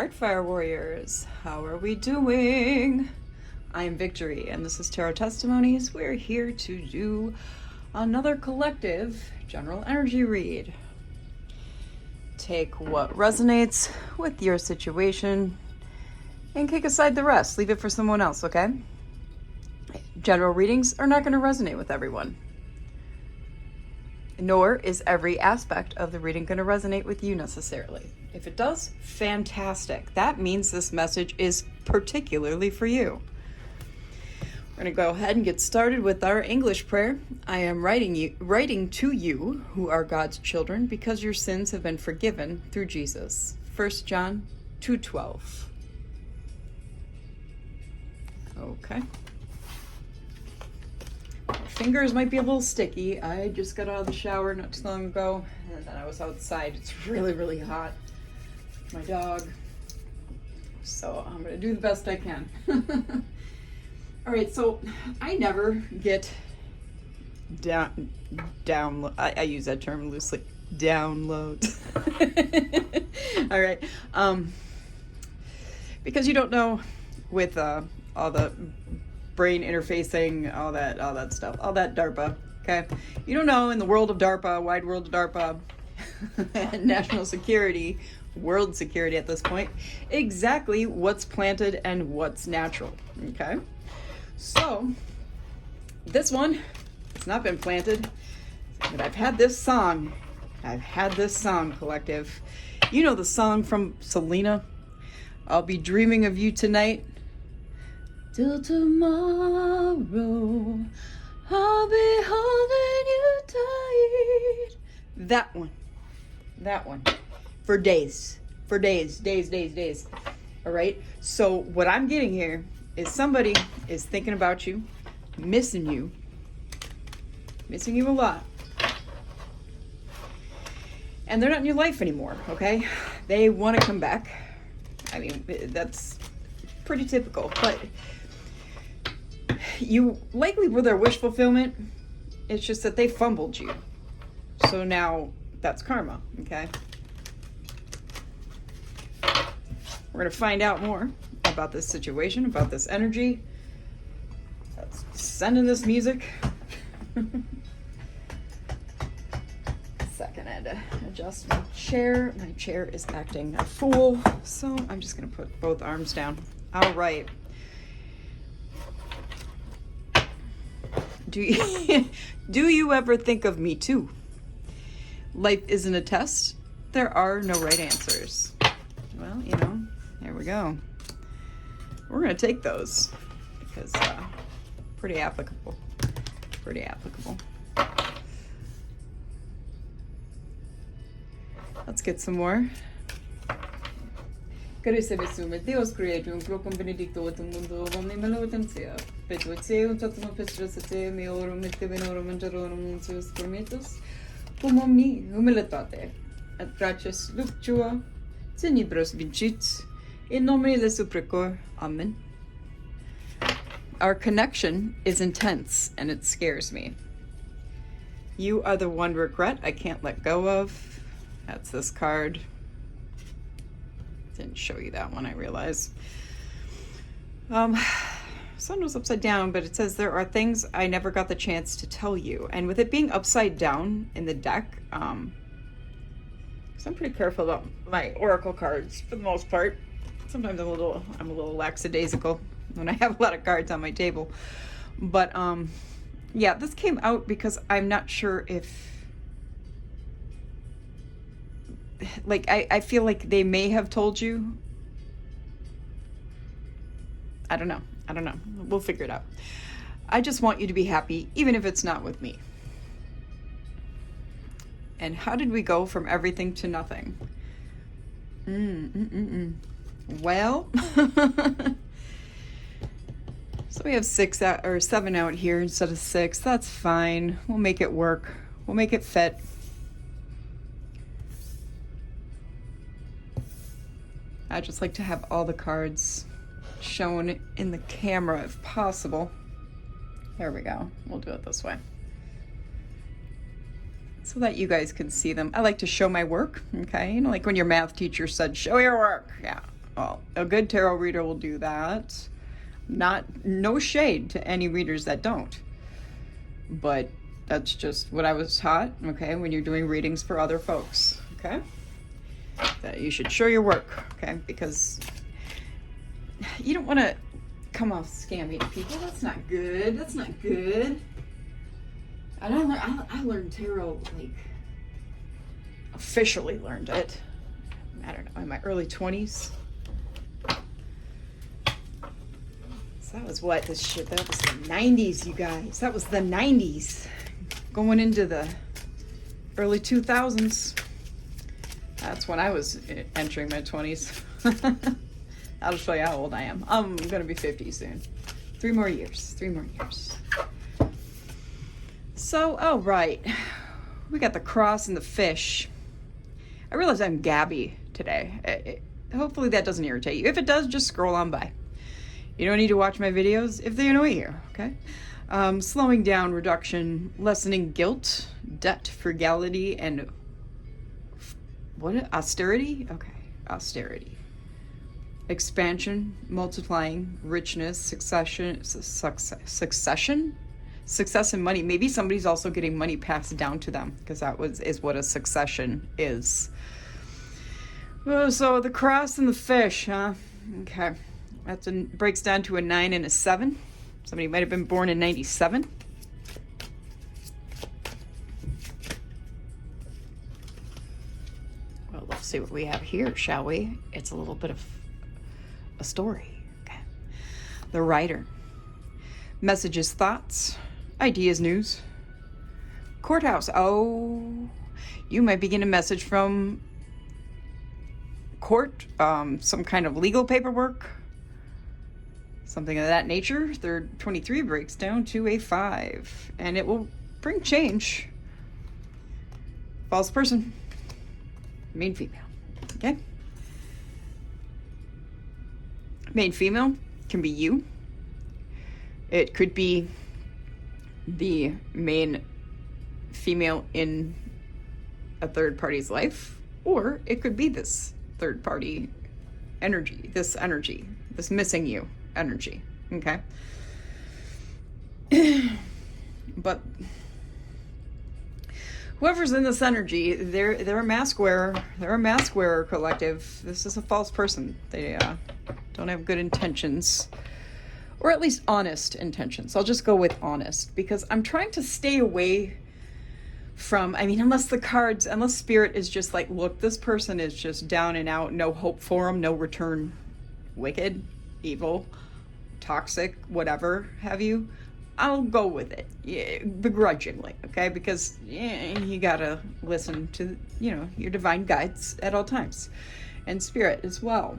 Heartfire warriors, how are we doing? I am Victory, and this is Tarot Testimonies. We're here to do another collective general energy read. Take what resonates with your situation and kick aside the rest. Leave it for someone else, okay? General readings are not going to resonate with everyone. Nor is every aspect of the reading going to resonate with you necessarily. If it does, fantastic. That means this message is particularly for you. We're going to go ahead and get started with our English prayer. I am writing to you who are God's children because your sins have been forgiven through Jesus. 1 John 2:12. Okay. Fingers might be a little sticky. I just got out of the shower not too long ago, and then I was outside. It's really, really hot. My dog. So I'm gonna do the best I can. All right, so I never get down. I use that term loosely. Downloads. All right, because you don't know with all the brain interfacing, all that stuff, all that DARPA, okay? You don't know in the world of DARPA, wide world of DARPA, national security, world security at this point, exactly what's planted and what's natural, okay? So, this one, it's not been planted, but I've had this song, collective. You know the song from Selena, I'll be dreaming of you tonight. Till tomorrow, I'll be holding you tight. That one. For days. All right? So what I'm getting here is somebody is thinking about you, missing you a lot. And they're not in your life anymore, okay? They want to come back. I mean, that's pretty typical, but you likely were their wish fulfillment. It's just that they fumbled you. So now that's karma, okay? We're going to find out more about this situation, about this energy. Let's send in this music. Second, I had to adjust my chair. My chair is acting a fool, so I'm just going to put both arms down. All right. Do you ever think of me too? Life isn't a test. There are no right answers. Well, you know, there we go. We're going to take those because pretty applicable. Let's get some more. Carissime sume, Deus creatum, procum benedictotum mundo, omni malotentia, petuiteum totum pestrosate, meorum et venorum angelorum untius prometus, cum omni humilitate, et gracias luctua, tenebros vincit, in nomine Jesu precor. Amen. Our connection is intense, and it scares me. You are the one regret I can't let go of. That's this card. Didn't show you that one, I realize. Sun was upside down, but it says there are things I never got the chance to tell you. And with it being upside down in the deck, so I'm pretty careful about my oracle cards for the most part. Sometimes I'm a little lackadaisical when I have a lot of cards on my table. But yeah, this came out because I'm not sure if, like, I feel like they may have told you. I don't know. We'll figure it out. I just want you to be happy, even if it's not with me. And how did we go from everything to nothing? Well, so we have 6 out, or 7 out here instead of 6. That's fine. We'll make it work. We'll make it fit. I just like to have all the cards shown in the camera if possible. There we go. We'll do it this way, so that you guys can see them. I like to show my work, okay? You know, like when your math teacher said, show your work. Yeah, Well, a good tarot reader will do that. No shade to any readers that don't. But that's just what I was taught, okay, when you're doing readings for other folks, okay? That you should show your work, okay? Because you don't want to come off scammy to people. That's not good. That's not good. And I learned tarot, like, officially learned it, I don't know, in my early 20s. So that was what, this shit, that was the 90s, you guys. That was the 90s. Going into the early 2000s. That's when I was entering my 20s. I'll show you how old I am. I'm going to be 50 soon. 3 more years. 3 more years. So, oh, right. We got the cross and the fish. I realize I'm gabby today. Hopefully that doesn't irritate you. If it does, just scroll on by. You don't need to watch my videos if they annoy you, okay? Slowing down, reduction, lessening guilt, debt, frugality, and austerity? Okay, austerity. Expansion, multiplying, richness, success and money. Maybe somebody's also getting money passed down to them, because that is what a succession is. Oh, so the cross and the fish, huh? Okay. That breaks down to a 9 and a 7. Somebody might have been born in 97. Well, let's see what we have here, shall we? It's a little bit of a story. Okay. The writer. Messages, thoughts, ideas, news. Courthouse. Oh, you might be getting a message from court, some kind of legal paperwork. Something of that nature. Third 23 breaks down to a 5. And it will bring change. False person. Main female. Okay? Main female can be you. It could be the main female in a third party's life. Or it could be this third party energy. This missing you energy, okay? But whoever's in this energy, they're a mask wearer. They're a mask wearer collective. This is a false person. They don't have good intentions, or at least honest intentions. I'll just go with honest, because I'm trying to stay away from, unless spirit is just like, look, this person is just down and out, no hope for them, no return, wicked, evil, toxic, whatever have you, I'll go with it, begrudgingly, okay? Because you gotta listen to, your divine guides at all times, and spirit as well.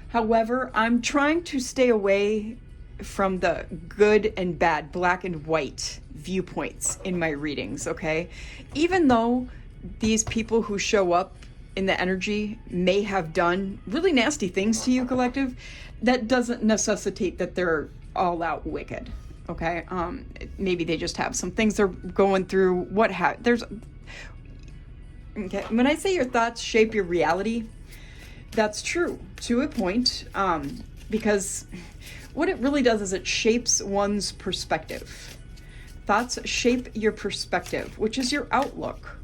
However, I'm trying to stay away from the good and bad, black and white viewpoints in my readings, okay? Even though these people who show up in the energy may have done really nasty things to you, collective, that doesn't necessitate that they're all out wicked, okay? Maybe they just have some things they're going through. Okay, when I say your thoughts shape your reality, that's true to a point, because what it really does is it shapes one's perspective. Thoughts shape your perspective, which is your outlook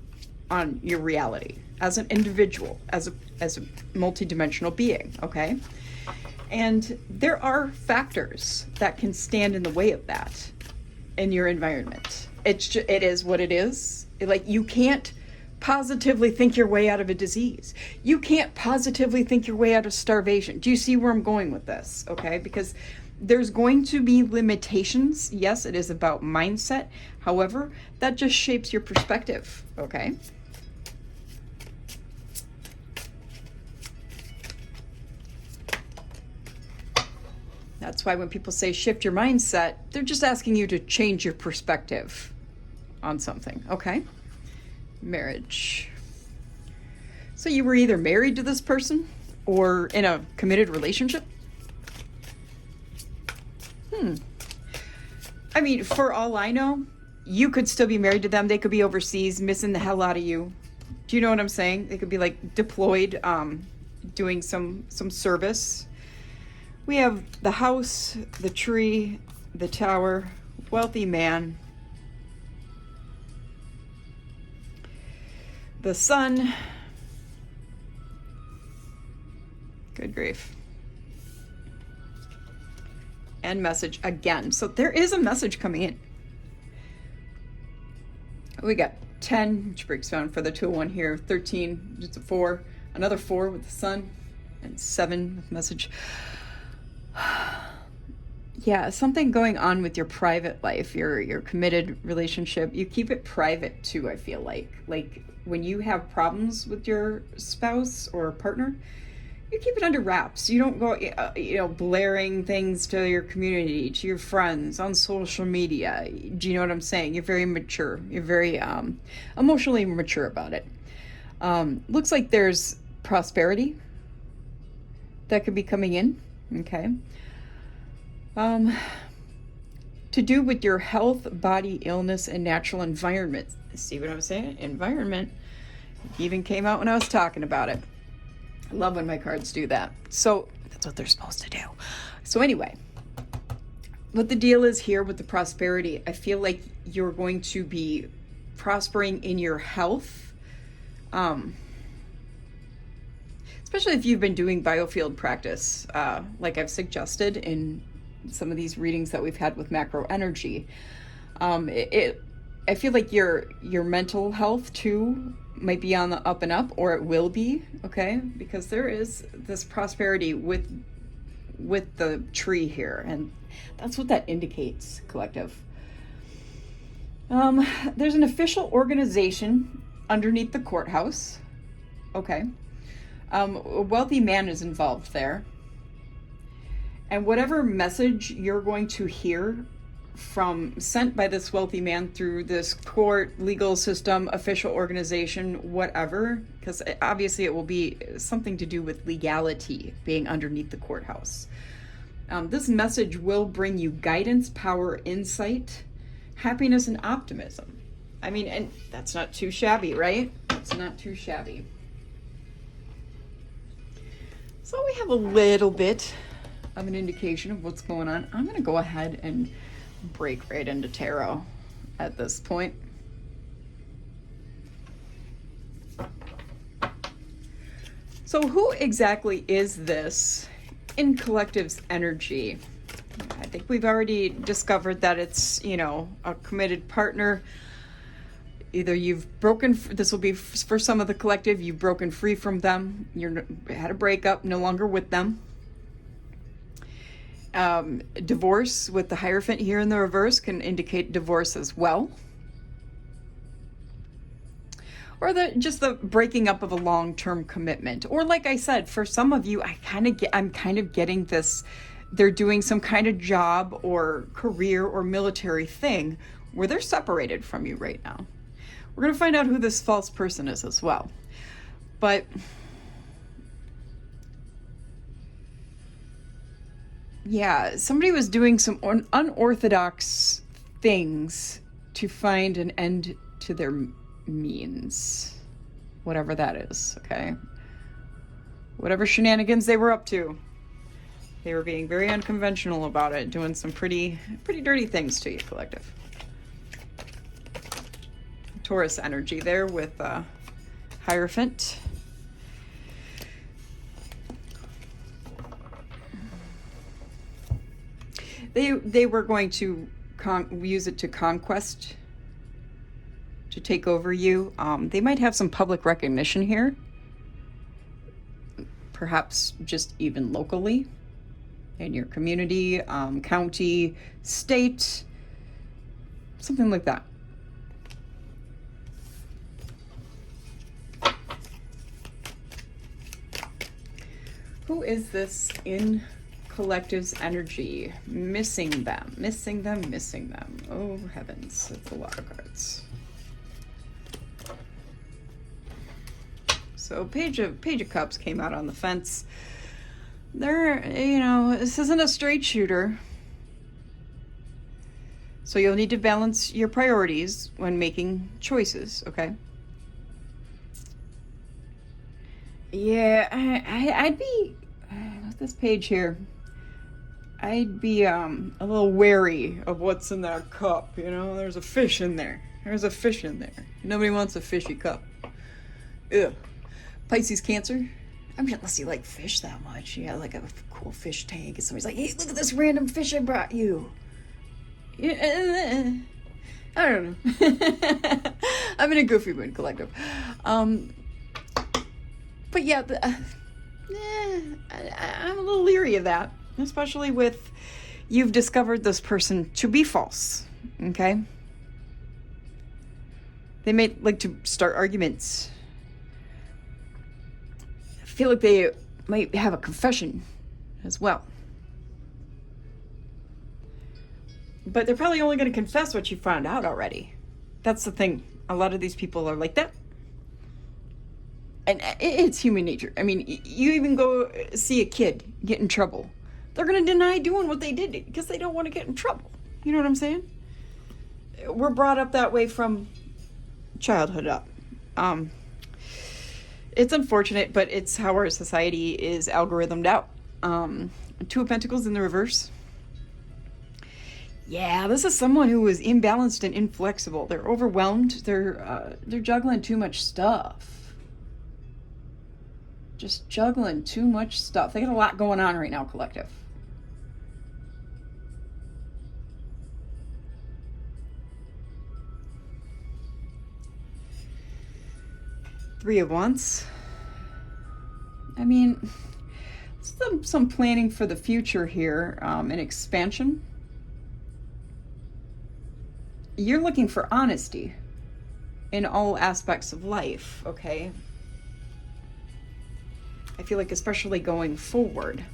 on your reality as an individual, as a multidimensional being, okay? And there are factors that can stand in the way of that in your environment. It is what it is. You can't positively think your way out of a disease. You can't positively think your way out of starvation. Do you see where I'm going with this? Okay, because there's going to be limitations. Yes, it is about mindset. However, that just shapes your perspective, okay? That's why when people say shift your mindset, they're just asking you to change your perspective on something, okay? Marriage. So you were either married to this person or in a committed relationship? For all I know, you could still be married to them. They could be overseas, missing the hell out of you. Do you know what I'm saying? They could be deployed doing some service. We have the house, the tree, the tower, wealthy man, the sun. Good grief. And message again. So there is a message coming in. We got 10, which breaks down for the 201 here, 13, just a 4, another 4 with the sun, and 7 with message. Yeah, something going on with your private life, your committed relationship. You keep it private too, I feel like. Like when you have problems with your spouse or partner, you keep it under wraps. You don't go, blaring things to your community, to your friends on social media. Do you know what I'm saying? You're very mature. You're very emotionally mature about it. Looks like there's prosperity that could be coming in. Okay. To do with your health, body, illness, and natural environment. See what I'm saying? Environment. It even came out when I was talking about it. I love when my cards do that. So that's what they're supposed to do. So anyway, what the deal is here with the prosperity, I feel like you're going to be prospering in your health. Especially if you've been doing biofield practice, like I've suggested in some of these readings that we've had with macro energy. I feel like your mental health too might be on the up and up, or it will be, okay? Because there is this prosperity with the tree here, and that's what that indicates, collective. There's an official organization underneath the courthouse, okay? A wealthy man is involved there. And whatever message you're going to hear sent by this wealthy man through this court, legal system, official organization, whatever, because obviously it will be something to do with legality being underneath the courthouse. This message will bring you guidance, power, insight, happiness, and optimism. I mean, and that's not too shabby, right? It's not too shabby. So we have a little bit of an indication of what's going on. I'm going to go ahead and break right into tarot at this point. So who exactly is this in collective's energy? I think we've already discovered that it's, a committed partner. Either you've broken, this will be for some of the collective, you've broken free from them, you had a breakup, no longer with them. Divorce with the Hierophant here in the reverse can indicate divorce as well. Or just the breaking up of a long-term commitment. Or like I said, for some of you, I'm kind of getting this, they're doing some kind of job or career or military thing where they're separated from you right now. We're going to find out who this false person is as well. But yeah, somebody was doing some unorthodox things to find an end to their means, whatever that is, okay? Whatever shenanigans they were up to, they were being very unconventional about it, doing some pretty dirty things to you, collective. Taurus energy there with Hierophant. They were going to use it to conquest, to take over you. They might have some public recognition here, perhaps just even locally in your community, county, state, something like that. Who is this in collective's energy? Missing them. Oh, heavens. It's a lot of cards. So Page of Cups came out on the fence. They're, this isn't a straight shooter. So you'll need to balance your priorities when making choices, okay? Yeah, I'd be, with this page here, I'd be a little wary of what's in that cup, you know? There's a fish in there. There's a fish in there. Nobody wants a fishy cup. Ew. Pisces, Cancer. I mean, unless you like fish that much. You got like a cool fish tank, and somebody's like, hey, look at this random fish I brought you. I don't know. I'm in a goofy mood, collective. But yeah, I'm a little leery of that, especially with you've discovered this person to be false, okay? They may like to start arguments. I feel like they might have a confession as well. But they're probably only going to confess what you found out already. That's the thing. A lot of these people are like that. And it's human nature. I mean, you even go see a kid get in trouble. They're going to deny doing what they did because they don't want to get in trouble. You know what I'm saying? We're brought up that way from childhood up. It's unfortunate, but it's how our society is algorithmed out. Two of Pentacles in the reverse. Yeah, this is someone who is imbalanced and inflexible. They're overwhelmed. They're juggling too much stuff. Just juggling too much stuff. They got a lot going on right now, collective. Three of Wands. I mean, some planning for the future here, an expansion. You're looking for honesty in all aspects of life, okay? I feel like especially going forward.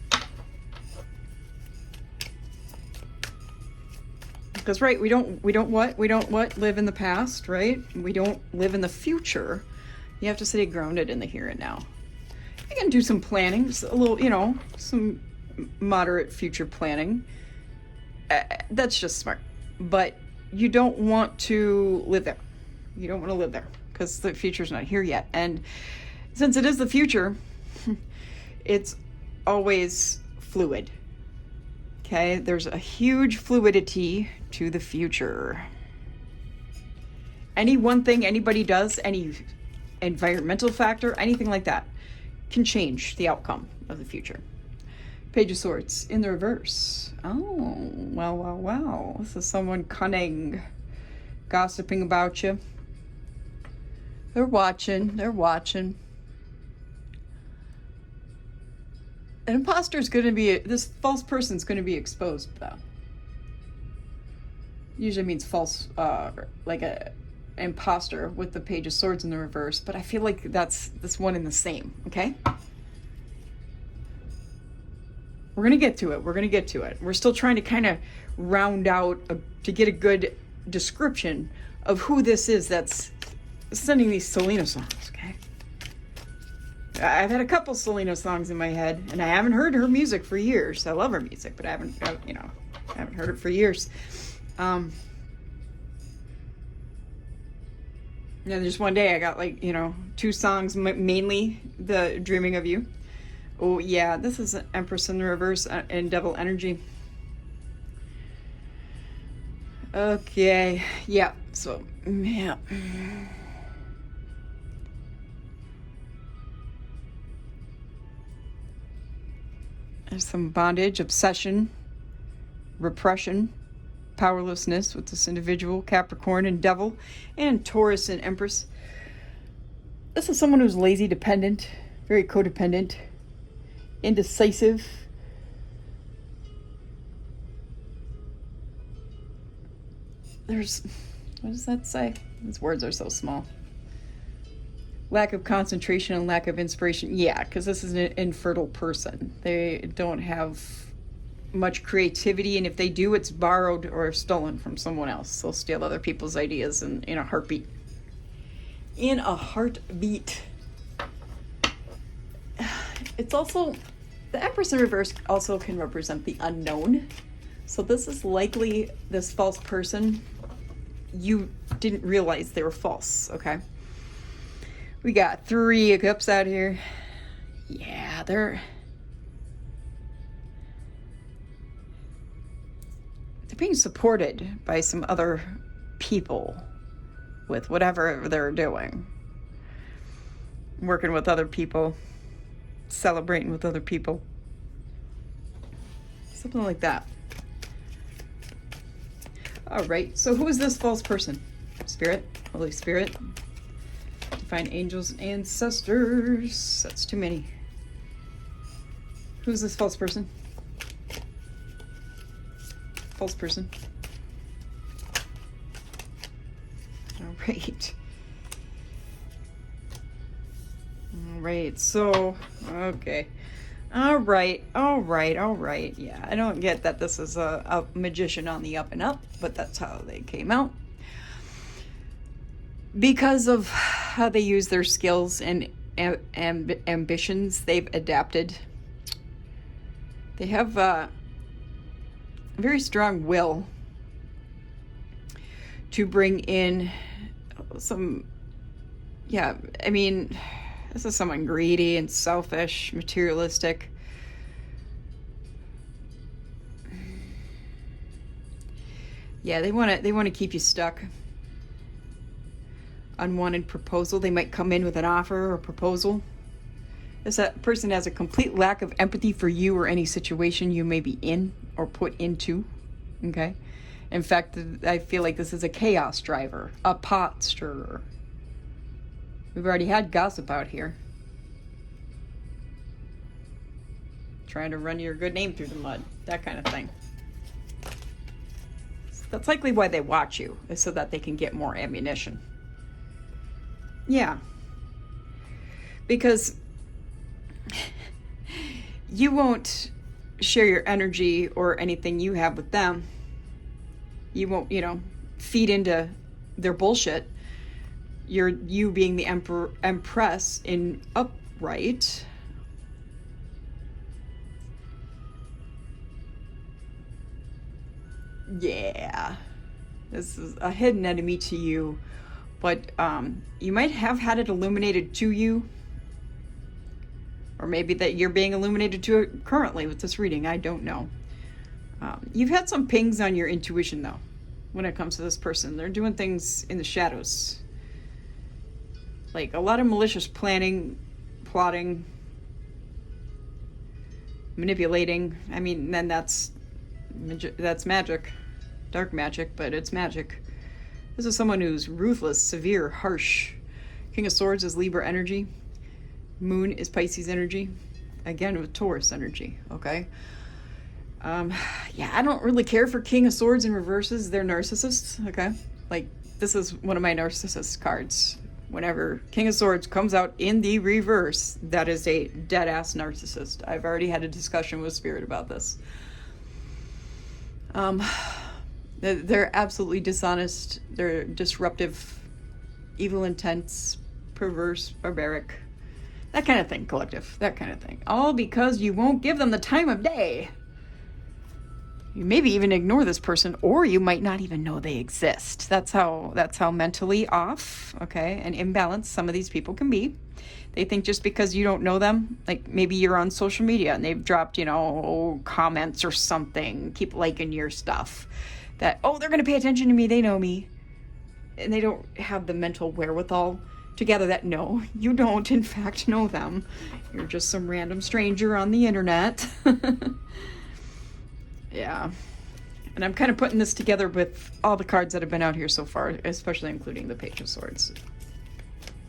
Because right, we don't live in the past, right? We don't live in the future. You have to stay grounded in the here and now. You can do some planning, just a little, you know, some moderate future planning. That's just smart. But you don't want to live there. You don't want to live there because the future's not here yet. And since it is the future, it's always fluid. Okay, there's a huge fluidity to the future. Any one thing anybody does, any environmental factor, anything like that, can change the outcome of the future. Page of Swords in the reverse. Oh, well. This is someone cunning, gossiping about you. They're watching. An imposter is going to be, this false person is going to be exposed, though. Usually means false, like a imposter with the Page of Swords in the reverse, but I feel like that's this one and the same, okay? We're going to get to it. We're still trying to kind of round out, to get a good description of who this is that's sending these Selena songs, okay? I've had a couple Selena songs in my head, and I haven't heard her music for years. I love her music, but I haven't heard it for years. And just one day I got two songs, mainly the Dreaming of You. Oh yeah, this is an Empress in the reverse and Devil energy. Okay, yeah, so, yeah. There's some bondage, obsession, repression, powerlessness with this individual, Capricorn and Devil, and Taurus and Empress. This is someone who's lazy, dependent, very codependent, indecisive. What does that say? These words are so small. Lack of concentration and lack of inspiration. Yeah, because this is an infertile person. They don't have much creativity, and if they do, it's borrowed or stolen from someone else. They'll steal other people's ideas in a heartbeat. In a heartbeat. It's also, the Empress in reverse also can represent the unknown. So this is likely this false person. You didn't realize they were false, okay? We got 3 of Cups out here. yeah, they're being supported by some other people with whatever they're doing. Working with other people, celebrating with other people. Something like that. All right, so who is this false person? Spirit, Holy Spirit, divine angels, ancestors. That's too many. Who's this false person? False person. All right. All right, so, okay. All right. Yeah, I don't get that this is a magician on the up and up, but that's how they came out. Because of how they use their skills and ambitions, they've adapted. They have a very strong will to bring in some, yeah, I mean, this is someone greedy and selfish, materialistic. Yeah, they want to keep you stuck. Unwanted proposal. They might come in with an offer or proposal. This person has a complete lack of empathy for you or any situation you may be in or put into. Okay? In fact, I feel like this is a chaos driver, a pot stirrer. We've already had gossip out here. Trying to run your good name through the mud. That kind of thing. That's likely why they watch you, is so that they can get more ammunition. Yeah. Because you won't share your energy or anything you have with them. You won't, feed into their bullshit. You being the empress in upright. Yeah. This is a hidden enemy to you. But you might have had it illuminated to you. Or maybe that you're being illuminated to it currently with this reading. I don't know. You've had some pings on your intuition, though, when it comes to this person. They're doing things in the shadows. Like a lot of malicious planning, plotting, manipulating. I mean, then that's magic. Dark magic, but it's magic. This is someone who's ruthless, severe, harsh. King of Swords is Libra energy. Moon is Pisces energy. Again, with Taurus energy, okay? Yeah, I don't really care for King of Swords in reverses. They're narcissists, okay? Like, this is one of my narcissist cards. Whenever King of Swords comes out in the reverse, that is a dead-ass narcissist. I've already had a discussion with Spirit about this. They're absolutely dishonest. They're disruptive, evil intents, perverse, barbaric. That kind of thing, collective. That kind of thing. All because you won't give them the time of day. You maybe even ignore this person, or you might not even know they exist. That's how mentally off, okay, and imbalanced some of these people can be. They think just because you don't know them, like maybe you're on social media and they've dropped, comments or something, keep liking your stuff, that, they're going to pay attention to me, they know me. And they don't have the mental wherewithal to gather that, no, you don't, in fact, know them. You're just some random stranger on the internet. Yeah. And I'm kind of putting this together with all the cards that have been out here so far, especially including the Page of Swords.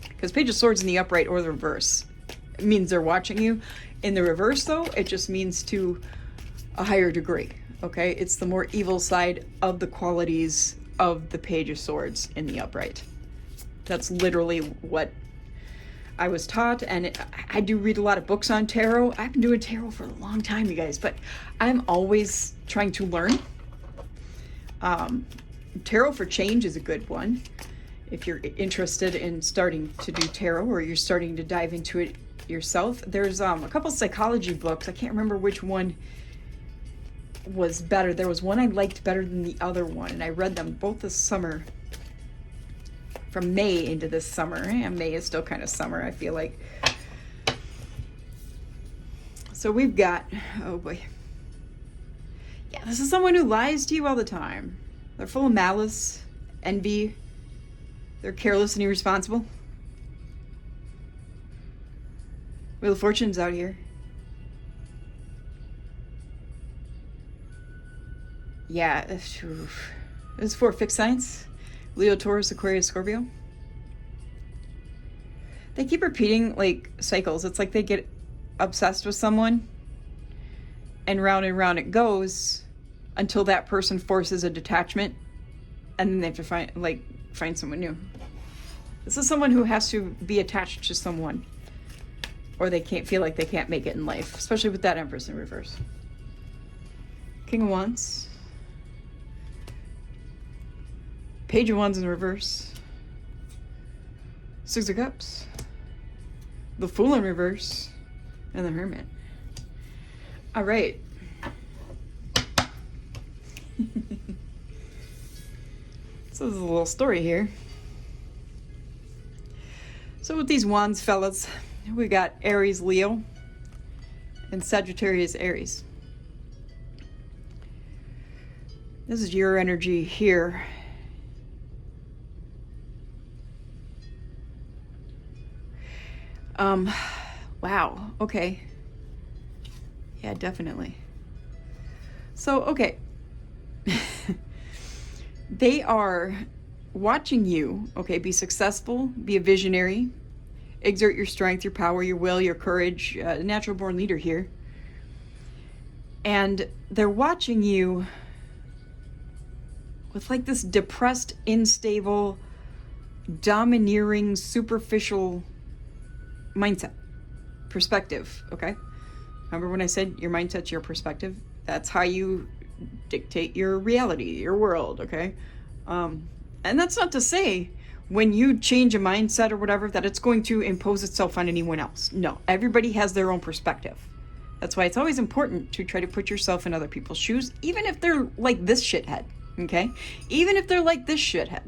Because Page of Swords in the upright or the reverse, it means they're watching you. In the reverse, though, it just means to a higher degree, okay? It's the more evil side of the qualities of the Page of Swords in the upright. That's literally what I was taught, and I do read a lot of books on tarot. I've been doing tarot for a long time, you guys, but I'm always trying to learn. Tarot for Change is a good one. If you're interested in starting to do tarot, or you're starting to dive into it yourself, there's a couple psychology books. I can't remember which one was better. There was one I liked better than the other one, and I read them both this summer. From May into this summer. And May is still kind of summer, I feel like. So we've got, oh boy. Yeah, this is someone who lies to you all the time. They're full of malice, envy. They're careless and irresponsible. Wheel of Fortune's out here. Yeah, this is for fixed signs. Leo, Taurus, Aquarius, Scorpio. They keep repeating like cycles. It's like they get obsessed with someone and round it goes until that person forces a detachment, and then they have to find someone new. This is someone who has to be attached to someone, or they can't feel like they can't make it in life, especially with that Empress in reverse. King of Wands. Page of Wands in reverse. Six of Cups. The Fool in reverse. And the Hermit. All right. So there's a little story here. So with these Wands fellas, we got Aries, Leo, and Sagittarius, Aries. This is your energy here. Wow, okay. Yeah, definitely. So, okay. They are watching you, okay, be successful, be a visionary, exert your strength, your power, your will, your courage, natural born leader here. And they're watching you with like this depressed, unstable, domineering, superficial mindset, perspective, okay? Remember when I said your mindset's your perspective? That's how you dictate your reality, your world, okay? And that's not to say when you change a mindset or whatever that it's going to impose itself on anyone else. No, everybody has their own perspective. That's why it's always important to try to put yourself in other people's shoes, even if they're like this shithead, okay? Even if they're like this shithead.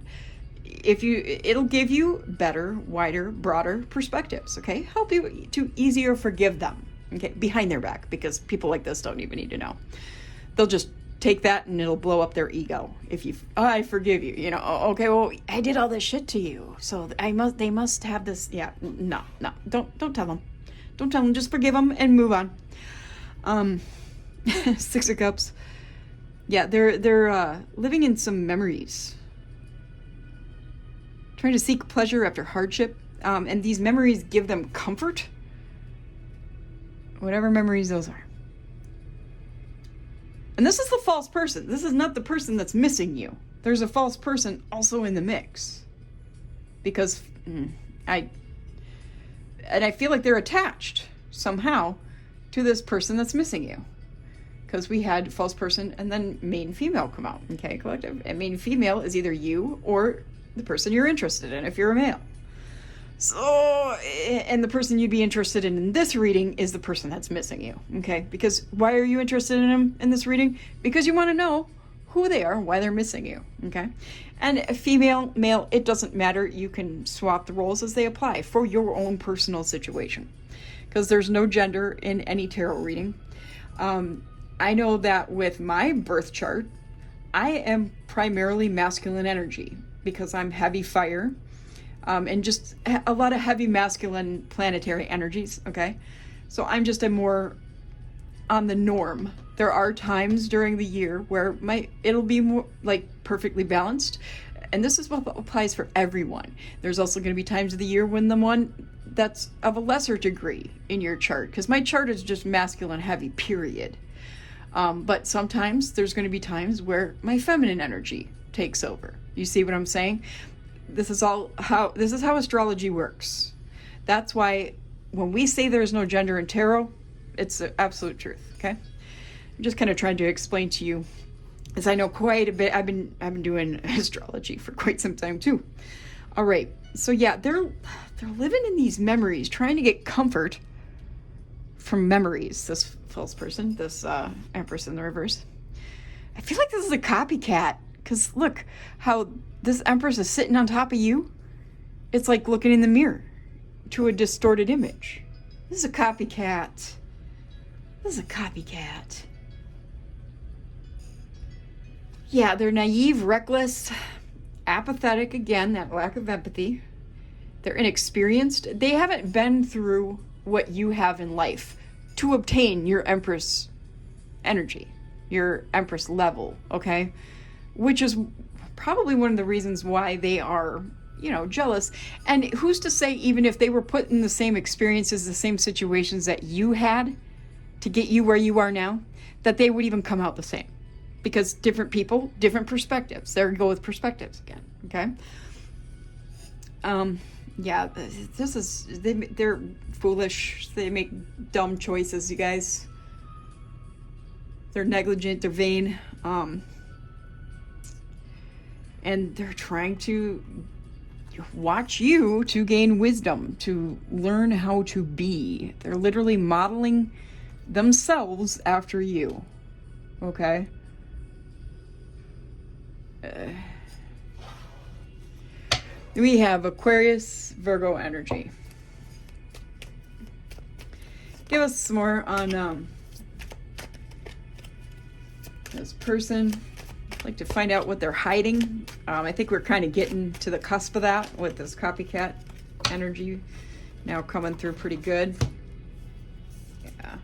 It'll give you better, wider, broader perspectives, okay? Help you to easier forgive them, okay? Behind their back, because people like this don't even need to know. They'll just take that and it'll blow up their ego. I forgive you, okay, well, I did all this shit to you, so they must have this. Yeah, no, don't tell them. Don't tell them, just forgive them and move on. Six of Cups. Yeah, they're living in some memories. Trying to seek pleasure after hardship, and these memories give them comfort, whatever memories those are. And this is the false person. This is not the person that's missing you. There's a false person also in the mix, because I feel like they're attached somehow to this person that's missing you, because we had false person and then main female come out, okay, collective. And main female is either you or the person you're interested in if you're a male. So, and the person you'd be interested in this reading is the person that's missing you, okay? Because why are you interested in them in this reading? Because you want to know who they are, why they're missing you, okay? And female, male, it doesn't matter. You can swap the roles as they apply for your own personal situation, because there's no gender in any tarot reading. I know that with my birth chart, I am primarily masculine energy, because I'm heavy fire, and just a lot of heavy masculine planetary energies, okay? So I'm just a more on the norm. There are times during the year where it'll be more like perfectly balanced, and this is what applies for everyone. There's also going to be times of the year when the one that's of a lesser degree in your chart, because my chart is just masculine heavy, period. But sometimes there's going to be times where my feminine energy takes over. You see what I'm saying? This is how astrology works. That's why when we say there's no gender in tarot, it's the absolute truth, okay? I'm just kind of trying to explain to you, as I know quite a bit. I've been doing astrology for quite some time too. All right. So yeah, they're living in these memories, trying to get comfort from memories. This false person, this Empress in the reverse. I feel like this is a copycat. Because look how this Empress is sitting on top of you. It's like looking in the mirror to a distorted image. This is a copycat. This is a copycat. Yeah, they're naive, reckless, apathetic, again, that lack of empathy. They're inexperienced. They haven't been through what you have in life to obtain your Empress energy, your Empress level, okay? Which is probably one of the reasons why they are, you know, jealous. And who's to say, even if they were put in the same experiences, the same situations that you had to get you where you are now, that they would even come out the same. Because different people, different perspectives. There we go with perspectives again, okay? Yeah, this is, they're foolish. They make dumb choices, you guys. They're negligent, they're vain. And they're trying to watch you to gain wisdom, to learn how to be. They're literally modeling themselves after you, okay? We have Aquarius, Virgo energy. Give us some more on this person. I'd like to find out what they're hiding. I think we're kind of getting to the cusp of that with this copycat energy now coming through pretty good. Yeah.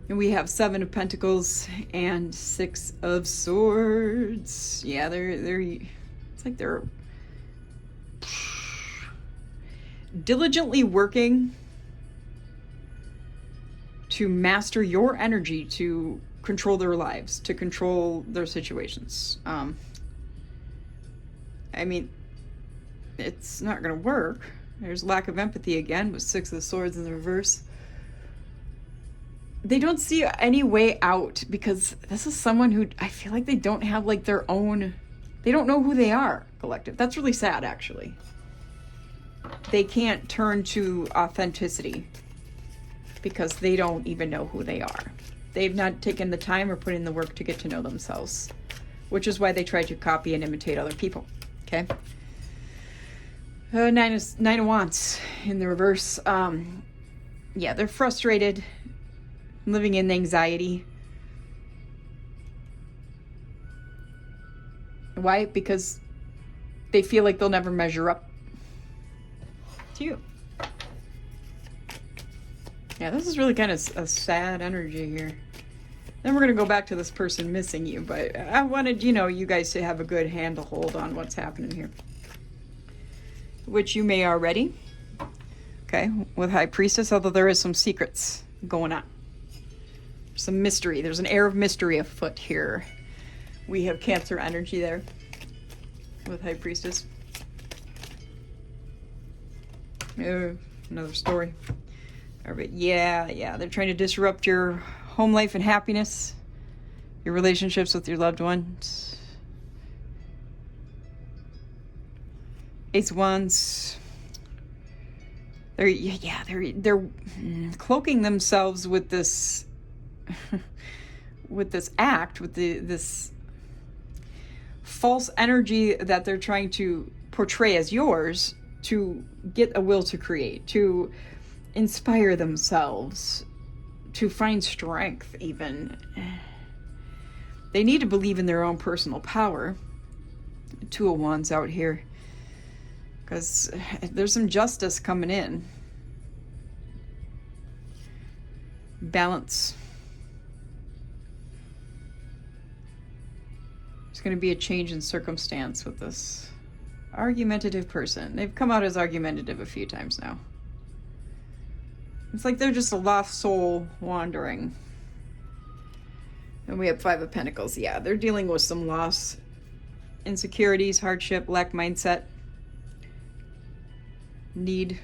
And we have 7 of Pentacles and 6 of Swords. Yeah, they're it's like they're diligently working to master your energy, to control their lives, to control their situations. I mean, it's not going to work. There's lack of empathy again with 6 of Swords in the reverse. They don't see any way out because this is someone who I feel like they don't have like their own, they don't know who they are, collective. That's really sad, actually. They can't turn to authenticity because they don't even know who they are. They've not taken the time or put in the work to get to know themselves, which is why they try to copy and imitate other people, okay? Nine of Wands in the reverse. Yeah, they're frustrated, living in anxiety. Why? Because they feel like they'll never measure up to you. Yeah, this is really kind of a sad energy here. Then we're going to go back to this person missing you, but I wanted, you know, you guys to have a good handhold on what's happening here. Which you may already. Okay, with High Priestess, although there is some secrets going on. Some mystery. There's an air of mystery afoot here. We have Cancer energy there with High Priestess. Another story. But yeah, they're trying to disrupt your home life and happiness, your relationships with your loved ones. Ace of Wands. They're cloaking themselves with this with this act, with this false energy that they're trying to portray as yours to get a will to create, to inspire themselves, to find strength even. They need to believe in their own personal power. 2 of Wands out here. Because there's some justice coming in. Balance. There's going to be a change in circumstance with this argumentative person. They've come out as argumentative a few times now. It's like they're just a lost soul wandering. And we have 5 of Pentacles. Yeah, they're dealing with some loss, insecurities, hardship, lack mindset, need.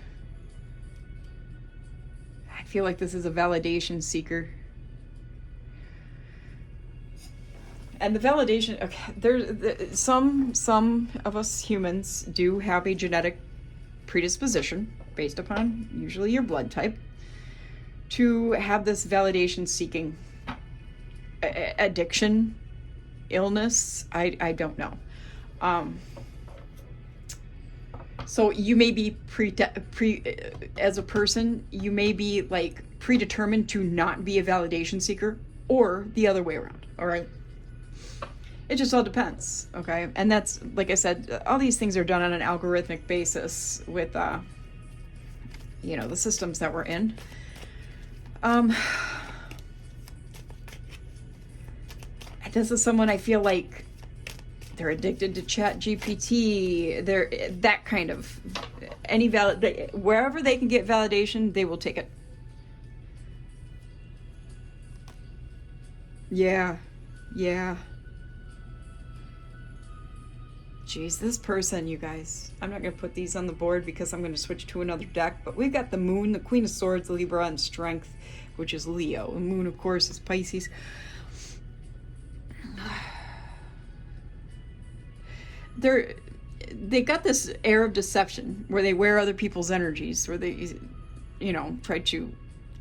I feel like this is a validation seeker. And the validation, okay, there's some of us humans do have a genetic predisposition based upon usually your blood type to have this validation seeking addiction, illness. I don't know. So you may be as a person, you may be like predetermined to not be a validation seeker or the other way around, all right? It just all depends, okay? And that's, like I said, all these things are done on an algorithmic basis with, you know, the systems that we're in. This is someone I feel like they're addicted to Chat GPT. They're that kind of, wherever they can get validation, they will take it. Yeah. Jeez, this person, you guys. I'm not going to put these on the board because I'm going to switch to another deck. But we've got the Moon, the Queen of Swords, Libra, and Strength, which is Leo. The Moon, of course, is Pisces. They got this air of deception where they wear other people's energies, where they, you know, try to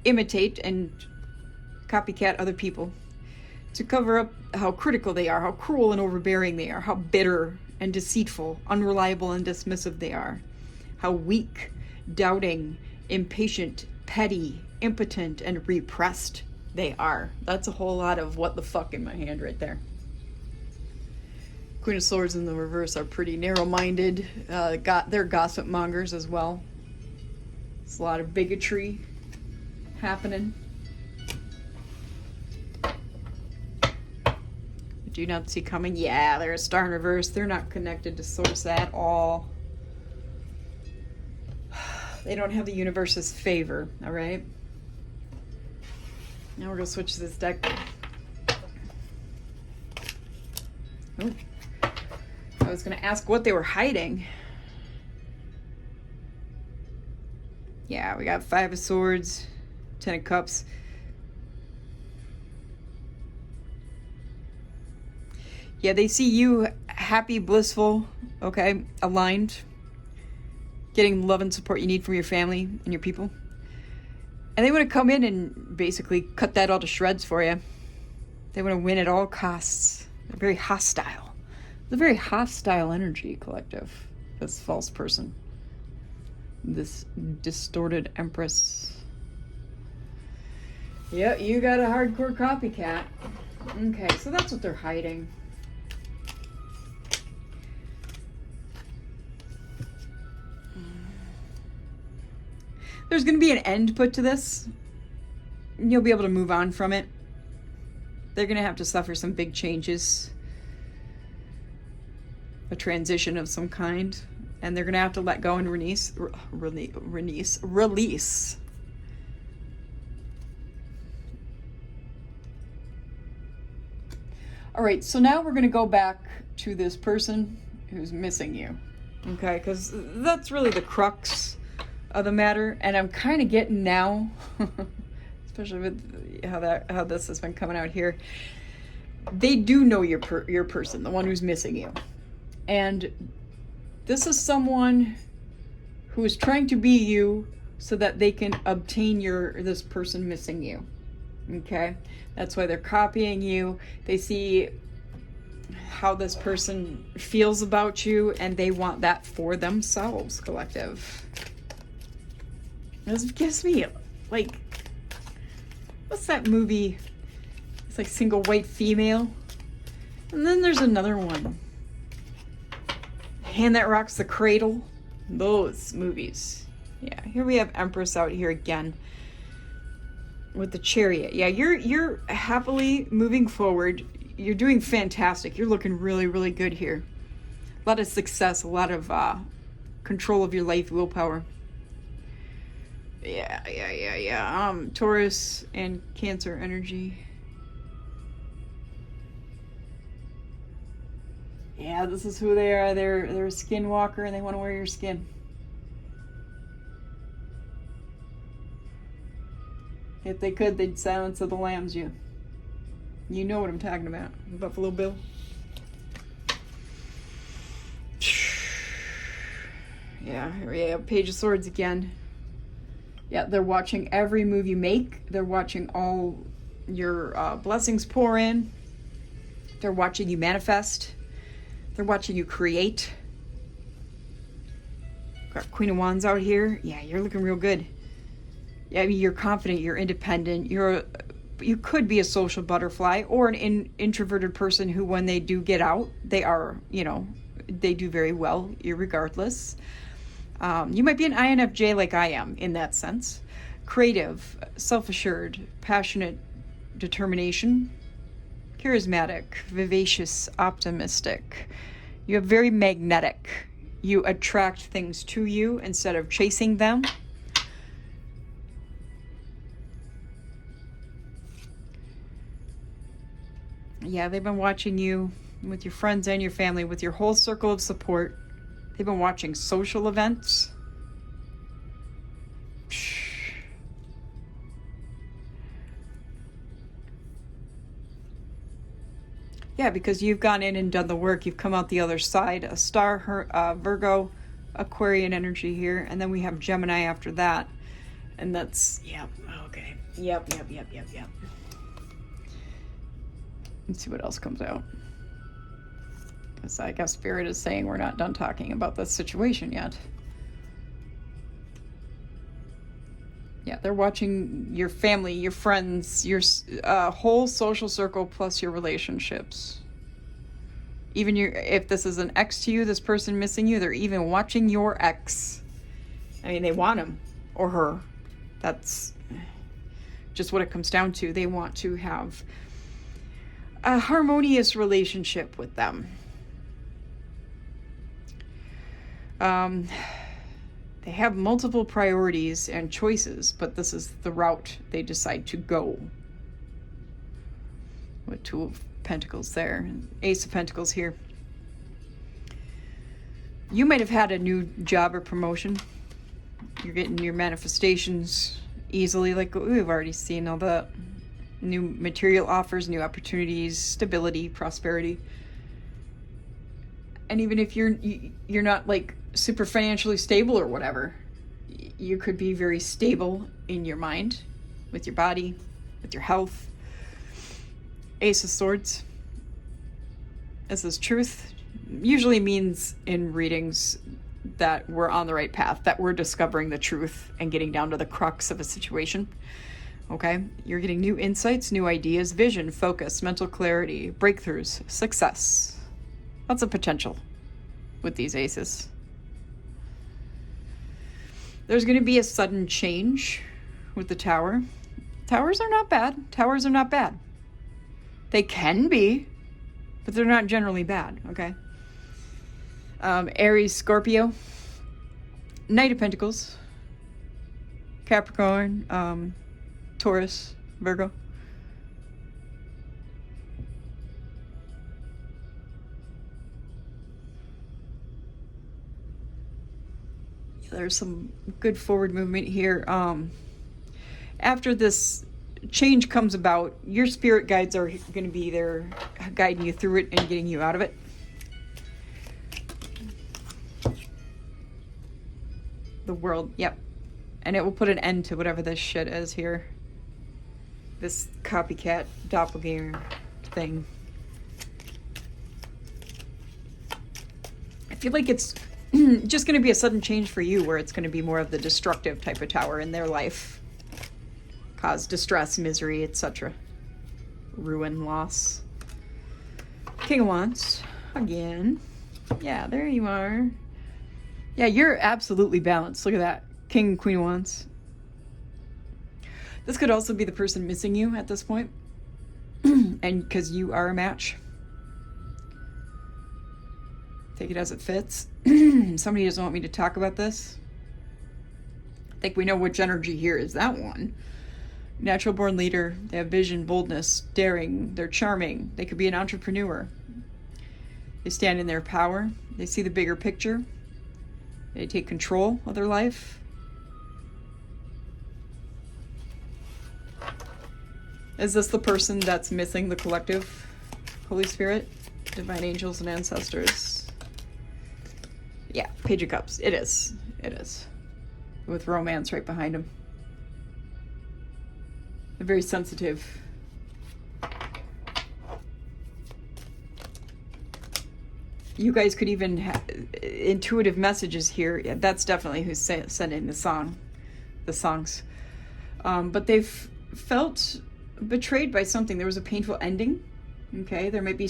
imitate and copycat other people to cover up how critical they are, how cruel and overbearing they are, how bitter and deceitful, unreliable and dismissive they are, how weak, doubting, impatient, petty, impotent, and repressed they are. That's a whole lot of what the fuck in my hand right there. Queen of Swords in the reverse are pretty narrow-minded. They're gossip mongers as well. There's a lot of bigotry happening. Do not see coming. Yeah, they're a Star in reverse. They're not connected to source at all. They don't have the universe's favor, all right? Now we're going to switch this deck. Oh. I was going to ask what they were hiding. Yeah, we got 5 of Swords, 10 of Cups. Yeah, they see you happy, blissful, okay, aligned, getting love and support you need from your family and your people. And they want to come in and basically cut that all to shreds for you. They want to win at all costs. They're very hostile. It's a very hostile energy collective, this false person. This distorted Empress. Yep, you got a hardcore copycat. Okay, so that's what they're hiding. There's going to be an end put to this. You'll be able to move on from it. They're going to have to suffer some big changes. A transition of some kind. And they're going to have to let go and release. All right, so now we're going to go back to this person who's missing you. Okay, because that's really the crux of the matter. And I'm kind of getting now, especially with how this has been coming out here, they do know your person, the one who's missing you. And this is someone who is trying to be you so that they can obtain this person missing you. Okay? That's why they're copying you. They see how this person feels about you and they want that for themselves, collective. This gives me, like, what's that movie? It's like Single White Female. And then there's another one. Hand That Rocks the Cradle. Those movies. Yeah, here we have Empress out here again with the Chariot. Yeah, you're happily moving forward. You're doing fantastic. You're looking really, really good here. A lot of success, a lot of control of your life, willpower. Yeah. Taurus and Cancer energy. Yeah, this is who they are. They're a skinwalker and they want to wear your skin. If they could, they'd Silence of the Lambs you. You know what I'm talking about. Buffalo Bill. Yeah, here we have Page of Swords again. Yeah, they're watching every move you make. They're watching all your blessings pour in. They're watching you manifest. They're watching you create. Got Queen of Wands out here. Yeah, you're looking real good. I mean, you're confident, you're independent, you could be a social butterfly, or an introverted person who, when they do get out, they are, they do very well, irregardless. You might be an INFJ like I am in that sense. Creative, self-assured, passionate, determination, charismatic, vivacious, optimistic. You're very magnetic. You attract things to you instead of chasing them. Yeah, they've been watching you with your friends and your family, with your whole circle of support. They've been watching social events. Yeah, because you've gone in and done the work. You've come out the other side. A star, Virgo, Aquarian energy here. And then we have Gemini after that. And that's, yep, okay. Yep. Let's see what else comes out. Because I guess Spirit is saying we're not done talking about this situation yet. Yeah, they're watching your family, your friends, your whole social circle plus your relationships. Even if this is an ex to you, this person missing you, they're even watching your ex. I mean, they want him or her. That's just what it comes down to. They want to have a harmonious relationship with them. They have multiple priorities and choices, but this is the route they decide to go. With Two of Pentacles there, Ace of Pentacles here. You might have had a new job or promotion. You're getting your manifestations easily, like we've already seen all the new material offers, new opportunities, stability, prosperity. And even if you're not like super financially stable or whatever, you could be very stable in your mind, with your body, with your health. Ace of Swords. This is truth. Usually means in readings that we're on the right path, that we're discovering the truth and getting down to the crux of a situation. Okay? You're getting new insights, new ideas, vision, focus, mental clarity, breakthroughs, success. Lots of potential with these aces. There's going to be a sudden change with the Tower. Towers are not bad. Towers are not bad. They can be, but they're not generally bad, okay? Aries, Scorpio, Knight of Pentacles, Capricorn, Taurus, Virgo. There's some good forward movement here. After this change comes about, your spirit guides are going to be there guiding you through it and getting you out of it. The World, yep. And it will put an end to whatever this shit is here. This copycat doppelganger thing. I feel like it's just going to be a sudden change for you, where it's going to be more of the destructive type of tower in their life. Cause distress, misery, etc. Ruin, loss. King of Wands, again. Yeah, there you are. Yeah, you're absolutely balanced. Look at that. King and Queen of Wands. This could also be the person missing you at this point. And because you are a match. Take it as it fits. Somebody doesn't want me to talk about this. I think we know which energy here is that one. Natural born leader. They have vision, boldness, daring. They're charming. They could be an entrepreneur. They stand in their power. They see the bigger picture. They take control of their life. Is this the person that's missing the collective? Holy Spirit, divine angels, and ancestors. Yeah, Page of Cups. It is. It is. With romance right behind him. They're very sensitive. You guys could even have intuitive messages here. Yeah, that's definitely who's sending the songs. but they've felt betrayed by something. There was a painful ending. Okay, there might be,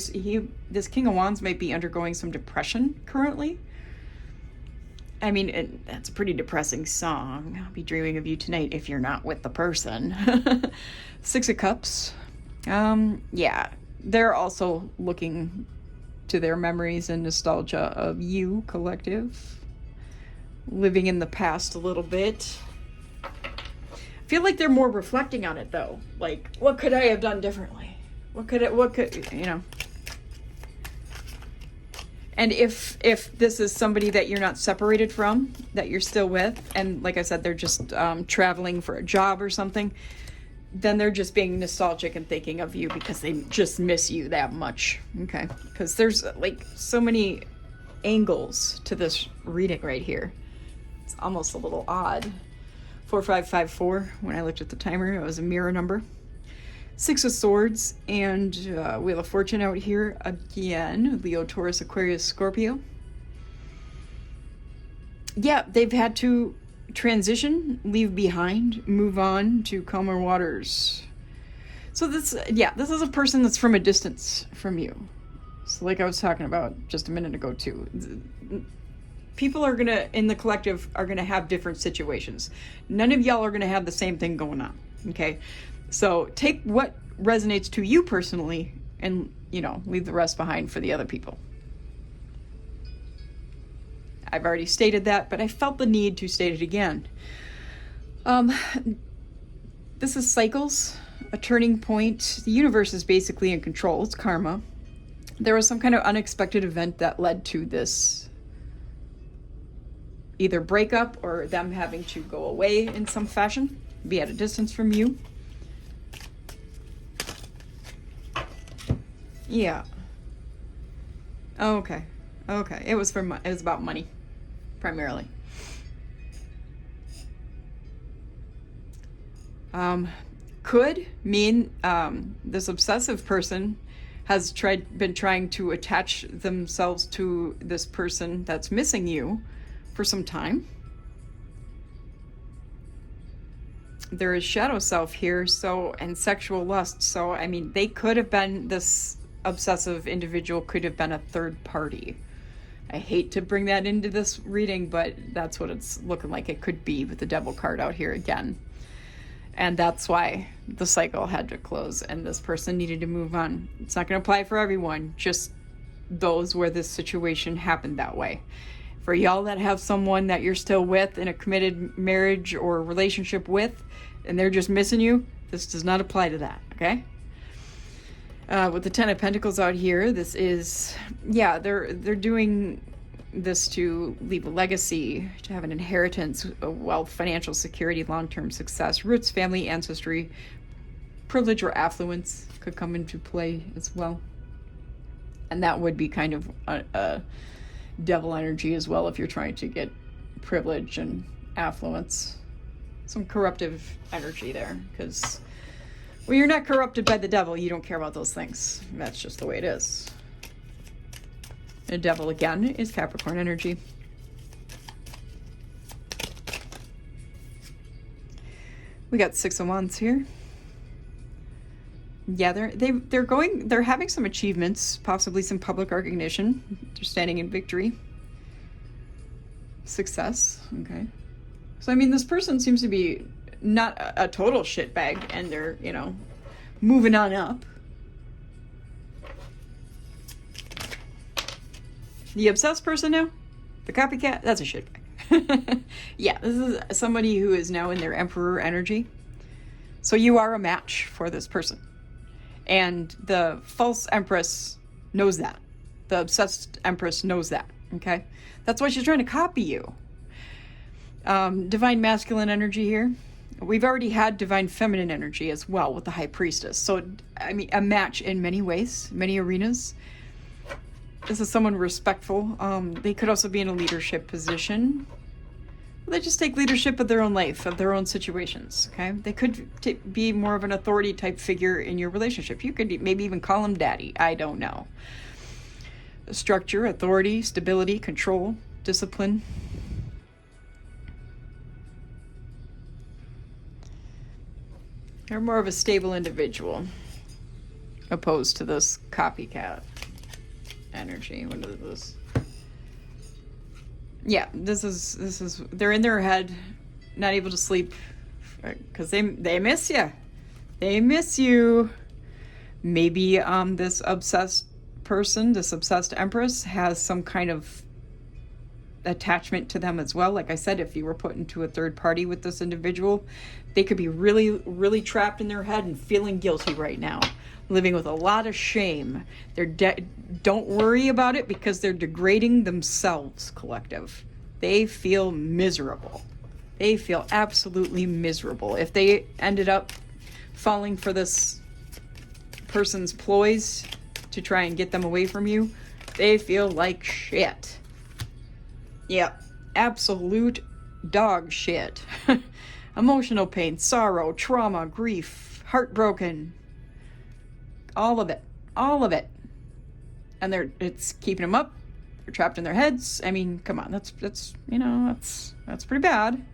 this King of Wands might be undergoing some depression currently. I mean, that's a pretty depressing song. I'll be dreaming of you tonight if you're not with the person. Six of Cups. Yeah, they're also looking to their memories and nostalgia of you, collective. Living in the past a little bit. I feel like they're more reflecting on it though. Like, what could I have done differently? What could, you know? And if this is somebody that you're not separated from, that you're still with, and like I said, they're just traveling for a job or something, then they're just being nostalgic and thinking of you because they just miss you that much. Okay? Because there's like so many angles to this reading right here. It's almost a little odd. 4554, when I looked at the timer, it was a mirror number. Six of Swords and Wheel of Fortune out here again. Leo, Taurus, Aquarius, Scorpio. Yeah, they've had to transition, leave behind, move on to calmer waters. So this is a person that's from a distance from you. So like I was talking about just a minute ago too. People are gonna, in the collective, are gonna have different situations. None of y'all are gonna have the same thing going on, okay? So take what resonates to you personally and, you know, leave the rest behind for the other people. I've already stated that, but I felt the need to state it again. This is cycles, a turning point. The universe is basically in control. It's karma. There was some kind of unexpected event that led to this either breakup or them having to go away in some fashion, be at a distance from you. Yeah. Okay. Okay. It was about money, primarily. Could mean this obsessive person has been trying to attach themselves to this person that's missing you for some time. There is shadow self here, and sexual lust. So, I mean, they could have been, this obsessive individual could have been a third party. I hate to bring that into this reading, but that's what it's looking like it could be with the Devil card out here again. And that's why the cycle had to close and this person needed to move on. It's not going to apply for everyone, just those where this situation happened that way. For y'all that have someone that you're still with in a committed marriage or relationship with, and they're just missing you, this does not apply to that, okay? With the Ten of Pentacles out here, this is, yeah, they're doing this to leave a legacy, to have an inheritance, wealth, financial security, long-term success, roots, family, ancestry, privilege or affluence could come into play as well. And that would be kind of a devil energy as well if you're trying to get privilege and affluence. Some corruptive energy there, because when you're not corrupted by the devil, you don't care about those things. That's just the way it is. The devil, again, is Capricorn energy. We got Six of Wands here. Yeah, they're having some achievements, possibly some public recognition. They're standing in victory. Success, okay. So, I mean, this person seems to be not a total shitbag, and they're, you know, moving on up. The obsessed person now? The copycat? That's a shitbag. Yeah, this is somebody who is now in their Emperor energy. So you are a match for this person. And the false Empress knows that. The obsessed Empress knows that, okay? That's why she's trying to copy you. Divine masculine energy here. We've already had divine feminine energy as well with the High Priestess. So, I mean, a match in many ways, many arenas. This is someone respectful. They could also be in a leadership position. They just take leadership of their own life, of their own situations, okay? They could be more of an authority type figure in your relationship. You could maybe even call him daddy. I don't know. Structure, authority, stability, control, discipline. They're more of a stable individual opposed to this copycat energy. What is this? Yeah, this is they're in their head, not able to sleep because they miss you. They miss you. Maybe this obsessed person, this obsessed empress, has some kind of attachment to them as well. Like I said, if you were put into a third party with this individual, they could be really, really trapped in their head and feeling guilty right now, living with a lot of shame. Don't worry about it because they're degrading themselves, collective. They feel miserable. They feel absolutely miserable. If they ended up falling for this person's ploys to try and get them away from you, they feel like shit. Yep, absolute dog shit. Emotional pain, sorrow, trauma, grief, heartbroken. All of it. All of it. And it's keeping them up. They're trapped in their heads. I mean, come on, that's pretty bad.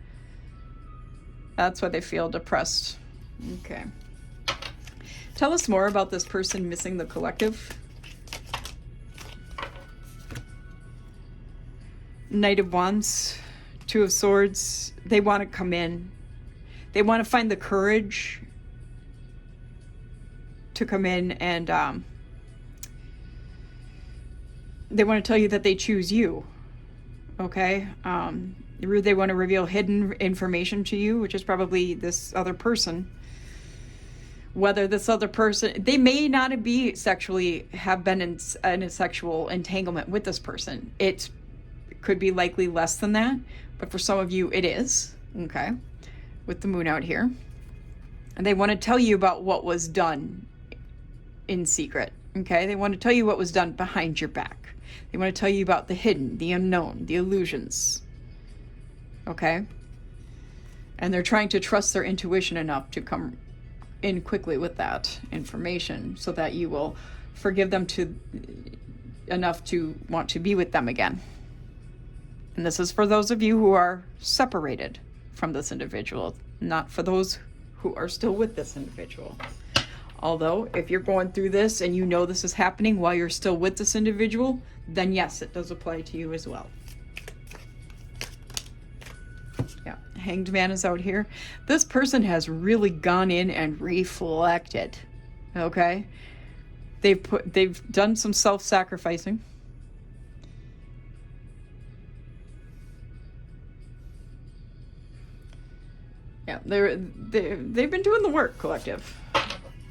That's why they feel depressed. Okay. Tell us more about this person missing the collective. Knight of Wands, Two of Swords. They want to come in. They want to find the courage to come in, and they want to tell you that they choose you. Okay? They want to reveal hidden information to you, which is probably this other person. Whether this other person, they may not have been in a sexual entanglement with this person. It could be likely less than that, but for some of you it is. Okay? With the moon out here. And they want to tell you about what was done in secret. Okay? They want to tell you what was done behind your back. They want to tell you about the hidden, the unknown, the illusions. Okay? And they're trying to trust their intuition enough to come in quickly with that information so that you will forgive them enough to want to be with them again. And this is for those of you who are separated from this individual, not for those who are still with this individual. Although, if you're going through this and you know this is happening while you're still with this individual, then yes, it does apply to you as well. Yeah, Hanged Man is out here. This person has really gone in and reflected. Okay? They've done some self-sacrificing. Yeah, they've been doing the work, collective.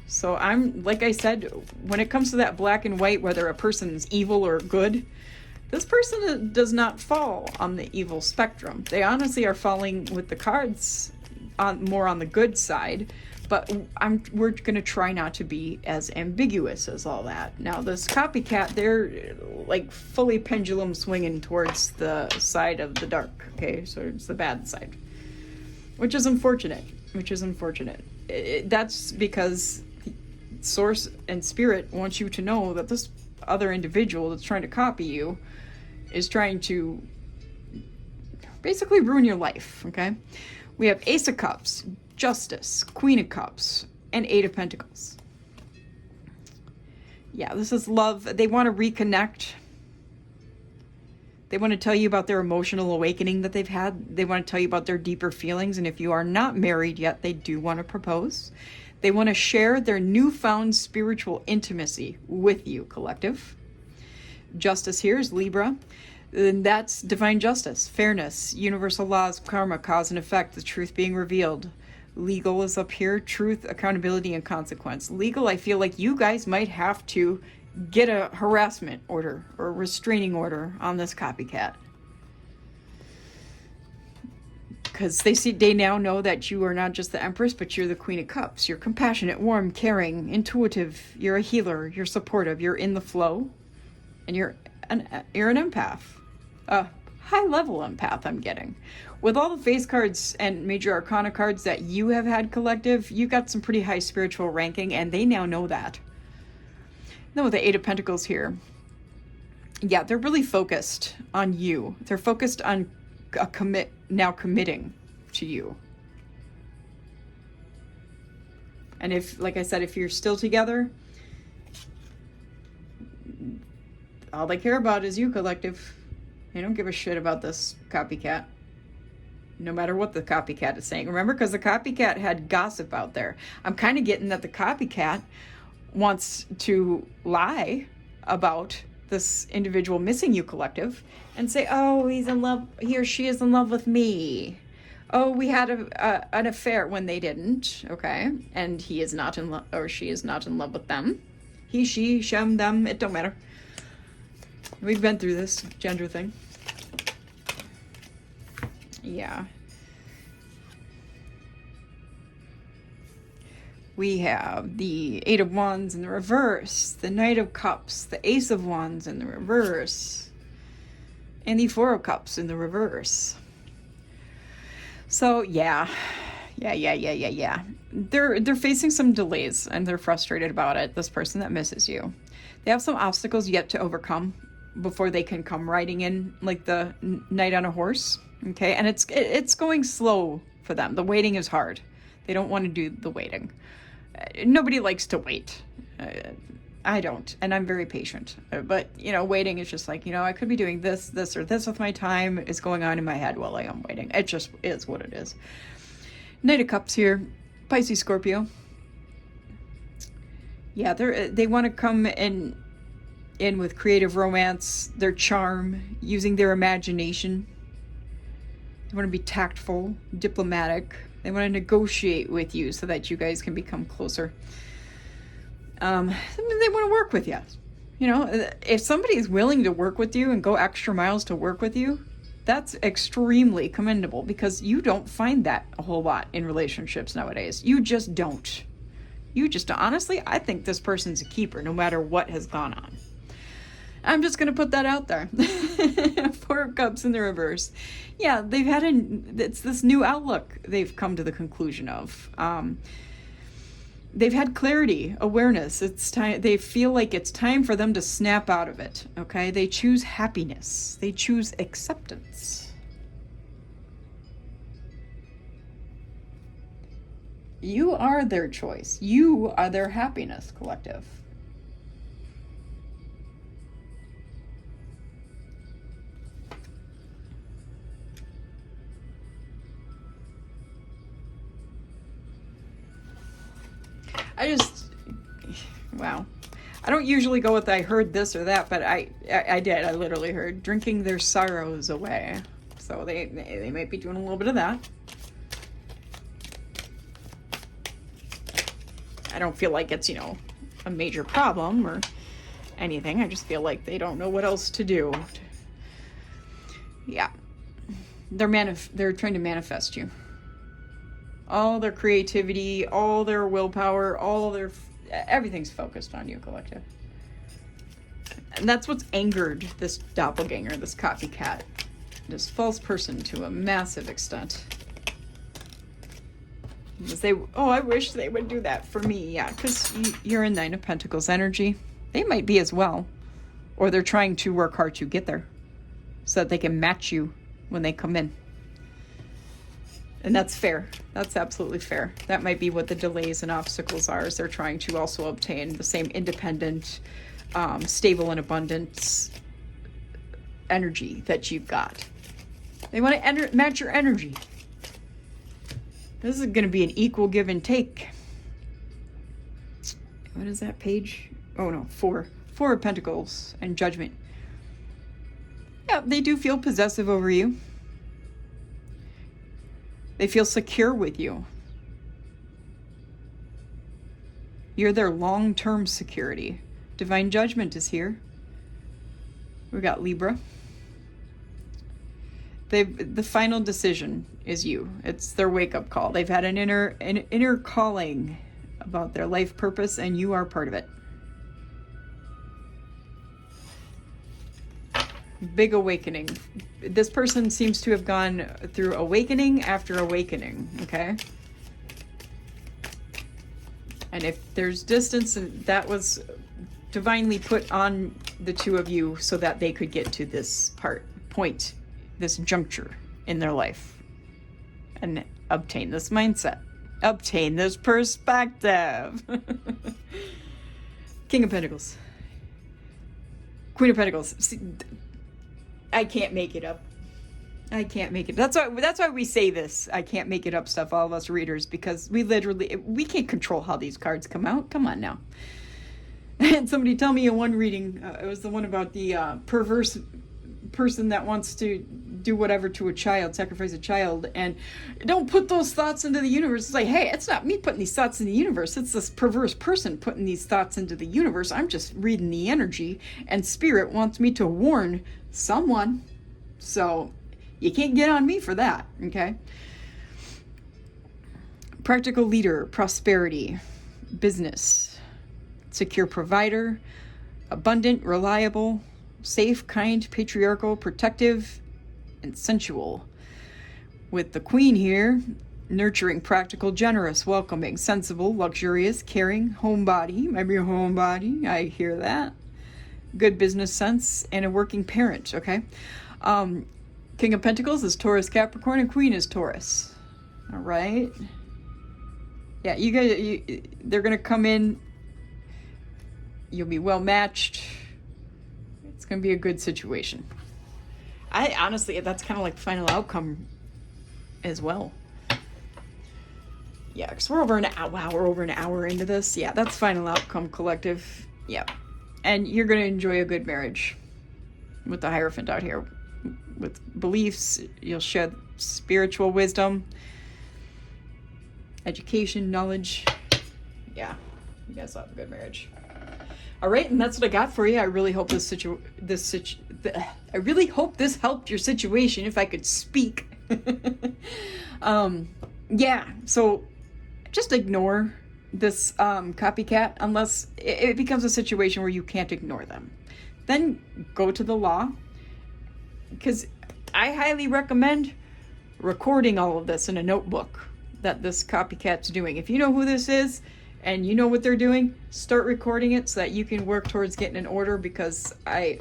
So like I said, when it comes to that black and white, whether a person's evil or good, this person does not fall on the evil spectrum. They honestly are falling with the cards more on the good side, but we're going to try not to be as ambiguous as all that. Now, this copycat, they're like fully pendulum swinging towards the side of the dark, okay? So it's the bad side. Which is unfortunate. That's because Source and Spirit wants you to know that this other individual that's trying to copy you is trying to basically ruin your life, okay? We have Ace of Cups, Justice, Queen of Cups, and Eight of Pentacles. Yeah, this is love. They want to reconnect. They want to tell you about their emotional awakening that they've had. They want to tell you about their deeper feelings. And if you are not married yet, they do want to propose. They want to share their newfound spiritual intimacy with you, collective. Justice here is Libra. And that's divine justice, fairness, universal laws, karma, cause and effect, the truth being revealed. Legal is up here, truth, accountability, and consequence. Legal, I feel like you guys might have to get a harassment order or restraining order on this copycat. Because they now know that you are not just the Empress, but you're the Queen of Cups. You're compassionate, warm, caring, intuitive. You're a healer. You're supportive. You're in the flow. And you're an empath. A high-level empath, I'm getting. With all the face cards and major arcana cards that you have had, collective, you got some pretty high spiritual ranking, and they now know that. Then with the Eight of Pentacles here, yeah, they're really focused on you. They're focused on committing to you. And if, like I said, if you're still together, all they care about is you, collective. They don't give a shit about this copycat, no matter what the copycat is saying. Remember, because the copycat had gossip out there. I'm kind of getting that the copycat wants to lie about this individual missing you, collective, and say, oh, he's in love, he or she is in love with me. Oh, we had an affair, when they didn't, okay? And he is not in love, or she is not in love with them. He, she, shem, them, it don't matter. We've been through this gender thing. Yeah. We have the Eight of Wands in the reverse, the Knight of Cups, the Ace of Wands in the reverse, and the Four of Cups in the reverse. So yeah. They're facing some delays and they're frustrated about it. This person that misses you. They have some obstacles yet to overcome before they can come riding in like the knight on a horse. Okay, and it's going slow for them. The waiting is hard. They don't want to do the waiting. Nobody likes to wait. I don't, and I'm very patient. But, you know, waiting is just like, you know, I could be doing this, or this with my time is going on in my head while I am waiting. It just is what it is. Knight of Cups here, Pisces, Scorpio. Yeah, they want to come in with creative romance, their charm, using their imagination. They want to be tactful, diplomatic. They want to negotiate with you so that you guys can become closer. They want to work with you. You know, if somebody is willing to work with you and go extra miles to work with you, that's extremely commendable, because you don't find that a whole lot in relationships nowadays. You just don't. Honestly, I think this person's a keeper no matter what has gone on. I'm just going to put that out there. Four of Cups in the reverse. Yeah, it's this new outlook they've come to the conclusion of. They've had clarity, awareness. It's time. They feel like it's time for them to snap out of it. Okay? They choose happiness. They choose acceptance. You are their choice. You are their happiness, collective. Wow. I don't usually go with I heard this or that, but I did. I literally heard drinking their sorrows away. So they might be doing a little bit of that. I don't feel like it's, you know, a major problem or anything. I just feel like they don't know what else to do. Yeah. They're trying to manifest you. All their creativity, all their willpower, everything's focused on you, collective. And that's what's angered this doppelganger, this copycat, this false person to a massive extent. Because I wish they would do that for me. Yeah, because you're in Nine of Pentacles energy. They might be as well. Or they're trying to work hard to get there so that they can match you when they come in. And that's fair. That's absolutely fair. That might be what the delays and obstacles are, is they're trying to also obtain the same independent, stable and abundant energy that you've got. They want to match your energy. This is going to be an equal give and take. What is that page? Oh no, 4. 4 of Pentacles and Judgment. Yeah, they do feel possessive over you. They feel secure with you. You're their long-term security. Divine Judgment is here. We got Libra. The final decision is you. It's their wake-up call. They've had an inner calling about their life purpose, and you are part of it. Big awakening. This person seems to have gone through awakening after awakening, okay? And if there's distance, that was divinely put on the two of you so that they could get to this point, this juncture in their life and obtain this mindset. obtain this perspective. King of Pentacles. Queen of Pentacles. See, I can't make it up. I can't make it. That's why we say this. I can't make it up stuff, all of us readers, because we can't control how these cards come out. Come on now. And somebody tell me in one reading, it was the one about the perverse person that wants to do whatever to a child, sacrifice a child, and don't put those thoughts into the universe. It's like, hey, it's not me putting these thoughts in the universe. It's this perverse person putting these thoughts into the universe. I'm just reading the energy, and spirit wants me to warn someone. So you can't get on me for that, okay? Practical leader, prosperity, business, secure provider, abundant, reliable, safe, kind, patriarchal, protective, and sensual. With the Queen here, nurturing, practical, generous, welcoming, sensible, luxurious, caring, homebody. Maybe a homebody. I hear that. Good business sense, and a working parent, okay? King of Pentacles is Taurus, Capricorn, and Queen is Taurus. All right. Yeah, you guys, they're going to come in. You'll be well matched. It's going to be a good situation. I honestly, that's kind of like the final outcome as well. Yeah, because we're over an hour. Wow, we're over an hour into this. Yeah, that's final outcome, collective. Yeah. And you're going to enjoy a good marriage with the Hierophant out here. With beliefs, you'll share spiritual wisdom, education, knowledge. Yeah, you guys will have a good marriage. All right, and that's what I got for you. I really hope I really hope this helped your situation. If I could speak. Yeah. So just ignore this copycat unless it becomes a situation where you can't ignore them. Then go to the law. Because I highly recommend recording all of this in a notebook that this copycat's doing. If you know who this is and you know what they're doing, start recording it so that you can work towards getting an order, because I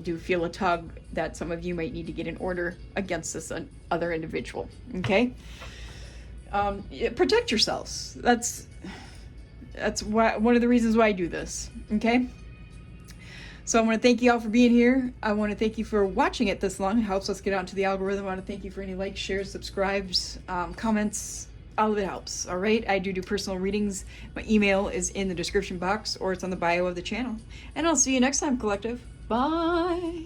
do feel a tug that some of you might need to get an order against this other individual, okay? Protect yourselves. That's why, one of the reasons why I do this, okay? So I want to thank you all for being here. I want to thank you for watching it this long. It helps us get out into the algorithm. I want to thank you for any likes, shares, subscribes, comments. All of it helps, all right? I do personal readings. My email is in the description box, or it's on the bio of the channel. And I'll see you next time, collective. Bye.